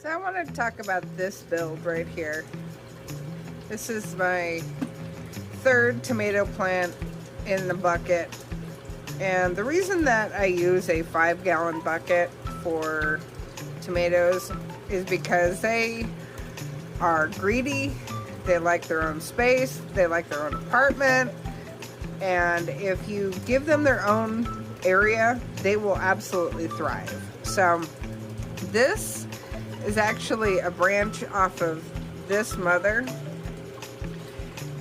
So I want to talk about this build right here. This is my third tomato plant in the bucket. And the reason that I use a 5-gallon bucket for tomatoes is because they are greedy, they like their own space, they like their own apartment, and if you give them their own area, they will absolutely thrive. So this is actually a branch off of this mother,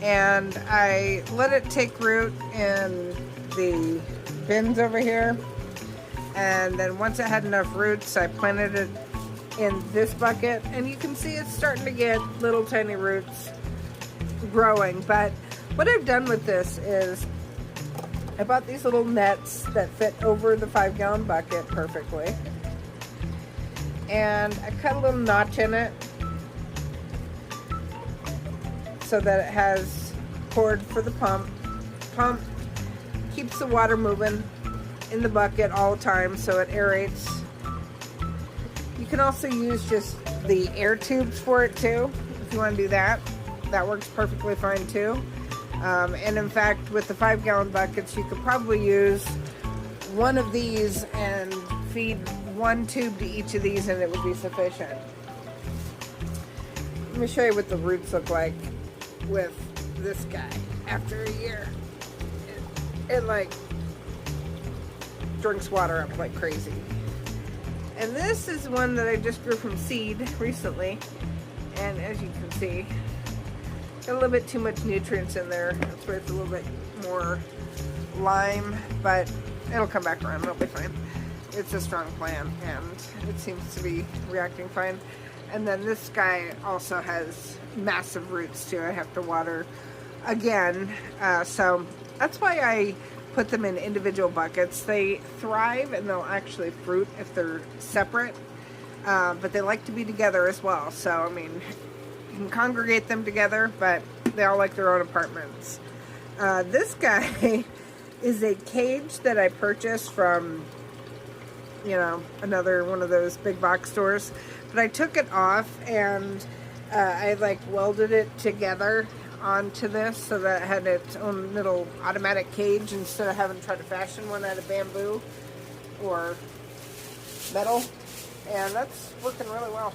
and I let it take root in the bins over here, and then once it had enough roots, I planted it in this bucket, and you can see it's starting to get little tiny roots growing. But what I've done with this is I bought these little nets that fit over the 5-gallon bucket perfectly, and I cut a little notch in it so that it has cord for the pump. Pump keeps the water moving in the bucket all the time, so it aerates. You can also use just the air tubes for it too, if you want to do that. That works perfectly fine too. And in fact, with the 5-gallon buckets, you could probably use one of these and feed one tube to each of these, and it would be sufficient. Let me show you what the roots look like with this guy after a year. It like drinks water up like crazy. And this is one that I just grew from seed recently, and as you can see, got a little bit too much nutrients in there. That's where it's a little bit more lime, but it'll come back around. It'll be fine. It's a strong plant, and it seems to be reacting fine. And then this guy also has massive roots too. I have to water again, so that's why I put them in individual buckets. They thrive and they'll actually fruit if they're separate, but they like to be together as well. So I mean, you can congregate them together, but they all like their own apartments. This guy is a cage that I purchased from, you know, another one of those big box stores, but I took it off and I like welded it together onto this so that it had its own little automatic cage instead of having to try to fashion one out of bamboo or metal, and that's working really well.